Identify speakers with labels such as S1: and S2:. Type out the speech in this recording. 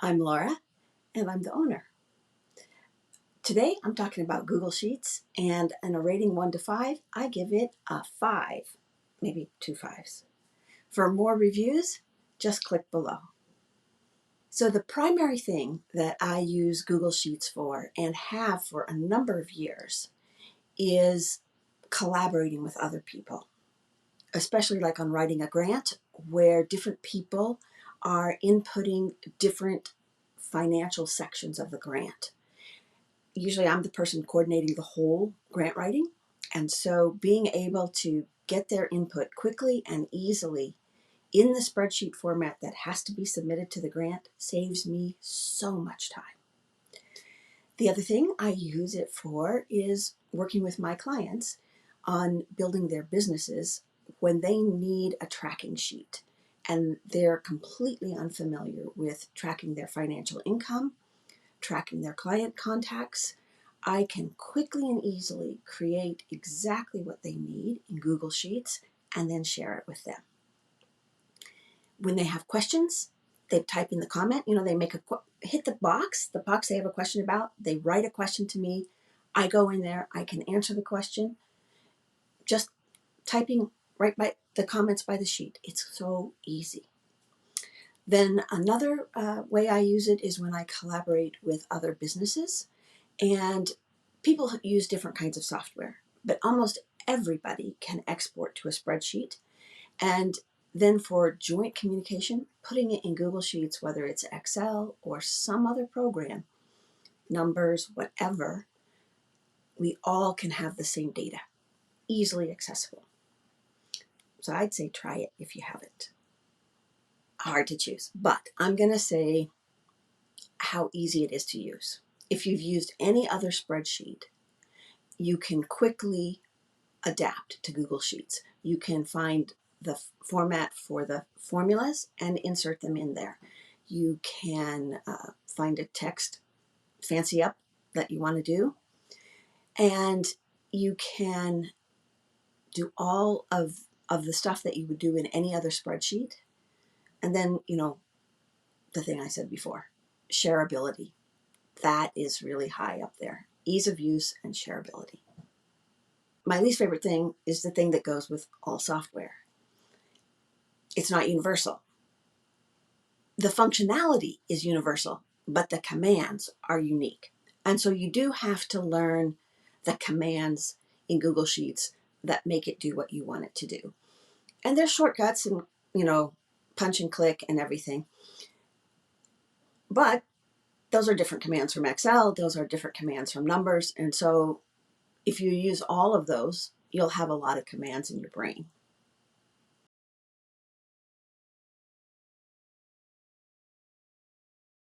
S1: I'm Laura, and I'm the owner. Today, I'm talking about Google Sheets, and in a rating 1 to 5, I give it a 5, maybe 2 5s. For more reviews, just click below. So the primary thing that I use Google Sheets for, and have for a number of years, is collaborating with other people, especially like on writing a grant, where different people are inputting different financial sections of the grant. Usually I'm the person coordinating the whole grant writing. And so being able to get their input quickly and easily in the spreadsheet format that has to be submitted to the grant saves me so much time. The other thing I use it for is working with my clients on building their businesses when they need a tracking sheet and they're completely unfamiliar with tracking their financial income, tracking their client contacts. I can quickly and easily create exactly what they need in Google Sheets and then share it with them. When they have questions, they type in the comment, they hit the box they have a question about, they write a question to me, I go in there, I can answer the question, just typing right by the comments by the sheet. It's so easy. Then another way I use it is when I collaborate with other businesses. And people use different kinds of software, but almost everybody can export to a spreadsheet. And then for joint communication, putting it in Google Sheets, whether it's Excel or some other program, numbers, whatever, we all can have the same data, easily accessible. So I'd say try it if you haven't. Hard to choose, but I'm going to say how easy it is to use. If you've used any other spreadsheet, you can quickly adapt to Google Sheets. You can find the format for the formulas and insert them in there. You can find a text fancy up that you want to do, and you can do all of the stuff that you would do in any other spreadsheet. And then, the thing I said before, shareability. That is really high up there. Ease of use and shareability. My least favorite thing is the thing that goes with all software. It's not universal. The functionality is universal, but the commands are unique. And so you do have to learn the commands in Google Sheets that make it do what you want it to do. And there's shortcuts and, punch and click and everything. But those are different commands from Excel. Those are different commands from numbers. And so if you use all of those, you'll have a lot of commands in your brain.